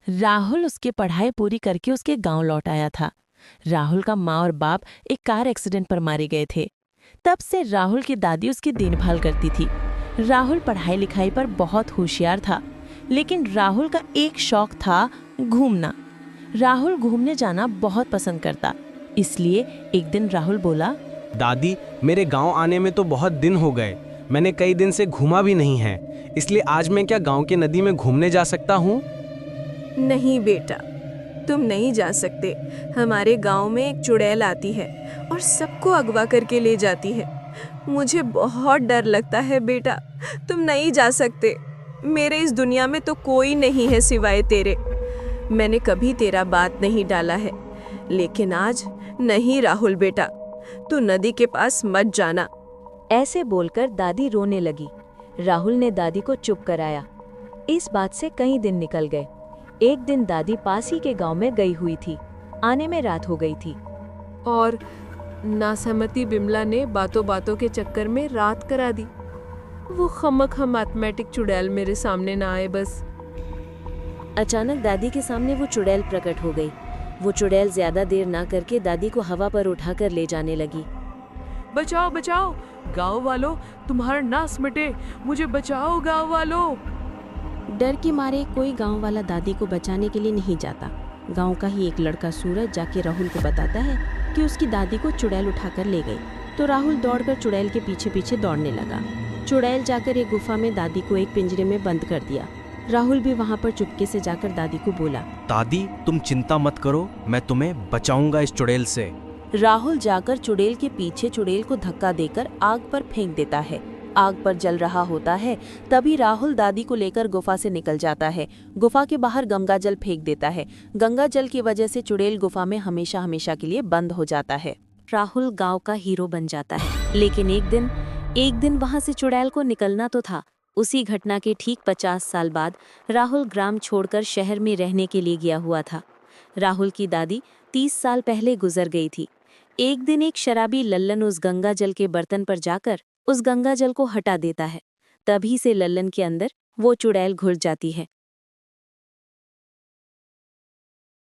राहुल उसकी पढ़ाई पूरी करके उसके गांव लौट आया था। राहुल का माँ और बाप एक कार एक्सीडेंट पर मारे गए थे। तब से राहुल की दादी उसकी देखभाल करती थी। राहुल पढ़ाई लिखाई पर बहुत होशियार था, लेकिन राहुल का एक शौक था घूमना। राहुल घूमने जाना बहुत पसंद करता। इसलिए एक दिन राहुल बोला, दादी, मेरे गांव आने में तो बहुत दिन हो गए। मैंने कई दिन से घूमा भी नहीं है, इसलिए आज मैं क्या गांव की नदी में घूमने जा सकता हूँ? नहीं बेटा, तुम नहीं जा सकते। हमारे गांव में एक चुड़ैल आती है और सबको अगवा करके ले जाती है। मुझे बहुत डर लगता है बेटा, तुम नहीं जा सकते। मेरे इस दुनिया में तो कोई नहीं है सिवाय तेरे। मैंने कभी तेरा बात नहीं डाला है, लेकिन आज नहीं राहुल बेटा, तू नदी के पास मत जाना। ऐसे बोलकर दादी रोने लगी। राहुल ने दादी को चुप कराया। इस बात से कई दिन निकल गए। एक दिन दादी पास ही के गांव में गई हुई थी। आने में रात हो गई थी। और नासहमती बिमला ने बातों बातों के चक्कर में रात करा दी। वो खमखम मैथमेटिक चुड़ैल मेरे सामने ना आए बस। अचानक दादी के सामने वो चुड़ैल प्रकट हो गई। वो चुड़ैल ज्यादा देर ना करके दादी को हवा पर उठाकर ले जाने लगी। बचाओ बचाओ गांव वालों, तुम्हारा नास मिटे, मुझे बचाओ गांव वालों। डर के मारे कोई गांव वाला दादी को बचाने के लिए नहीं जाता। गांव का ही एक लड़का सूरज जाके राहुल को बताता है कि उसकी दादी को चुड़ैल उठाकर ले गई। तो राहुल दौड़कर चुड़ैल के पीछे पीछे दौड़ने लगा। चुड़ैल जाकर एक गुफा में दादी को एक पिंजरे में बंद कर दिया। राहुल भी वहां पर चुपके से जाकर दादी को बोला, दादी, तुम चिंता मत करो, मैं तुम्हें बचाऊंगा इस चुड़ैल से। राहुल जाकर चुड़ैल के पीछे चुड़ैल को धक्का देकर आग पर फेंक देता है। आग पर जल रहा होता है, तभी राहुल दादी को लेकर गुफा से निकल जाता है। गुफा के बाहर गंगा जल फेंक देता है। गंगा जल की वजह से चुड़ैल गुफा में हमेशा हमेशा के लिए बंद हो जाता है। राहुल गांव का हीरो बन जाता है। लेकिन एक दिन वहां से चुड़ैल को निकलना तो था। उसी घटना के ठीक 50 साल बाद राहुल ग्राम छोड़कर शहर में रहने के लिए गया हुआ था। राहुल की दादी 30 साल पहले गुजर गई थी। एक दिन एक शराबी लल्लन उस गंगा जल के बर्तन पर जाकर उस गंगा जल को हटा देता है। तभी से लल्लन के अंदर वो चुड़ैल घुस जाती है।